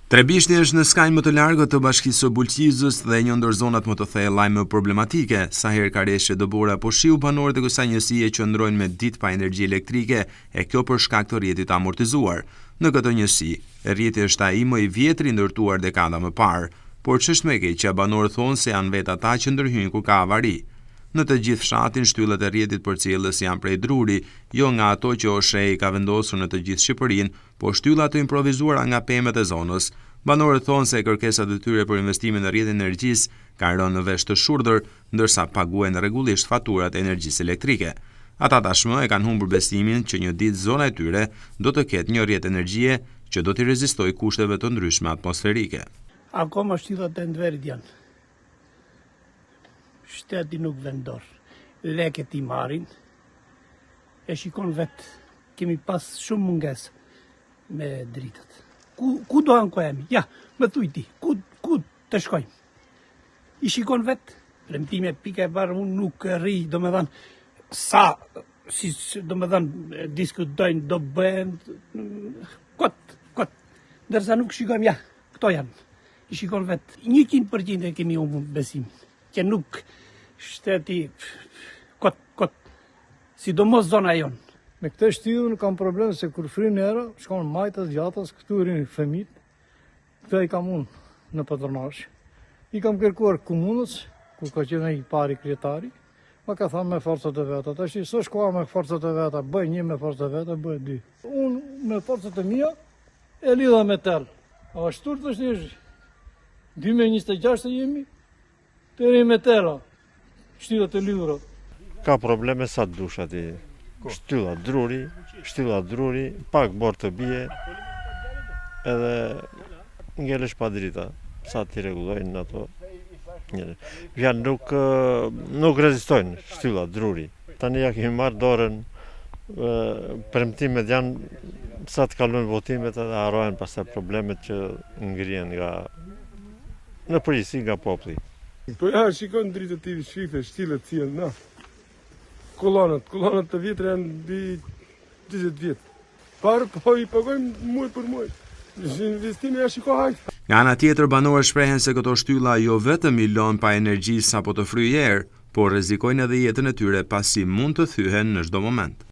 Trebishti është në skajnë më të largët të bashkisë së Bulqizës dhe një ndër zonat më të thellë më problematike, sa herë ka rreshtje dëbora po shiu banorët e kësaj njësie qëndrojnë me ditë pa energji elektrike, e kjo për shkak të rrjetit amortizuar. Në këtë njësi, rrjeti është ai më i vjetër i ndërtuar dekada më parë, por ç'është më e keqja, banorët thonë se janë vetë ata që ndërhyjnë kur ka avari. Në të gjithë fshatin, shtyllet e rrjetit përcjellës janë prej druri, jo nga ato që OSHE ka vendosur në të gjithë Shqipërinë, po shtylla të improvisuara nga pemët e zonës. Banorët thonë se kërkesat e tyre për investimin në rrjetin e energjisë kanë rënë në vesh të shurdhër, ndërsa paguajnë rregullisht faturat e energjisë elektrike. Ata tashmë e kanë humbur besimin që një ditë zona e tyre do të ketë një rrjet energjie që do t'i rezistojë kushteve të ndryshme atmosferike. Akoma shtyllat e ndverit janë. Shteti nuk vendor, leket i marrin, e shikon vetë, kemi pas shumë munges me dritët. Ku do anë ko jemi? Ja, më thuj ti, ku të shkojmë? I shikon vetë, premtime pike e barë, unë nuk rri, do me dhanë, do me dhanë, diskutojnë, do bëjnë, kot, dërsa nuk shikojmë, ja, këto janë. I shikon vetë, 100% e kemi unë besimin, që nuk shteti, kot, sidomos zona jonë. Me këtë shtyllën kam problem se kur frynë era, shkon majtas, djatas, këtu rinë fëmit, këtë i kam unë në patronash. I kam kërkuar komunës, ku ka qenë i pari kretari, ma ka thamë me forcat e veta. Ta shi, së shkoa me forcat e veta, bëj një me forcat e veta, bëj dy. Unë me forcat e mia, e lidha me tel. A shtur të shtishë, 2026 jemi, të ri me tela, shtyllat e lidhura. Ka probleme sa të dush ati. Shtylla druri, pak borë të bie, edhe ngelesh pa drita, sa t'i regulojnë në ato. Janë nuk rezistojnë shtylla druri. Tani ja kemi marrë dorën, premtimet janë sa të kalojnë votimet edhe harojnë pastaj problemet që ngrihen nga në përgjithësi nga populli. Po ja, shikon dritë të shifte, shtyllet si janë na. Kolonat të vjetra janë 20 vjetë. Parë po i pagojmë muaj për muaj. Investimi ja shiko hajtë. Nga ana tjetër, banorët shprehen se këto shtylla jo vetëm i lën pa energji sapo të fryjë erë, por rrezikojnë edhe jetën e tyre pasi mund të thyhen në çdo moment.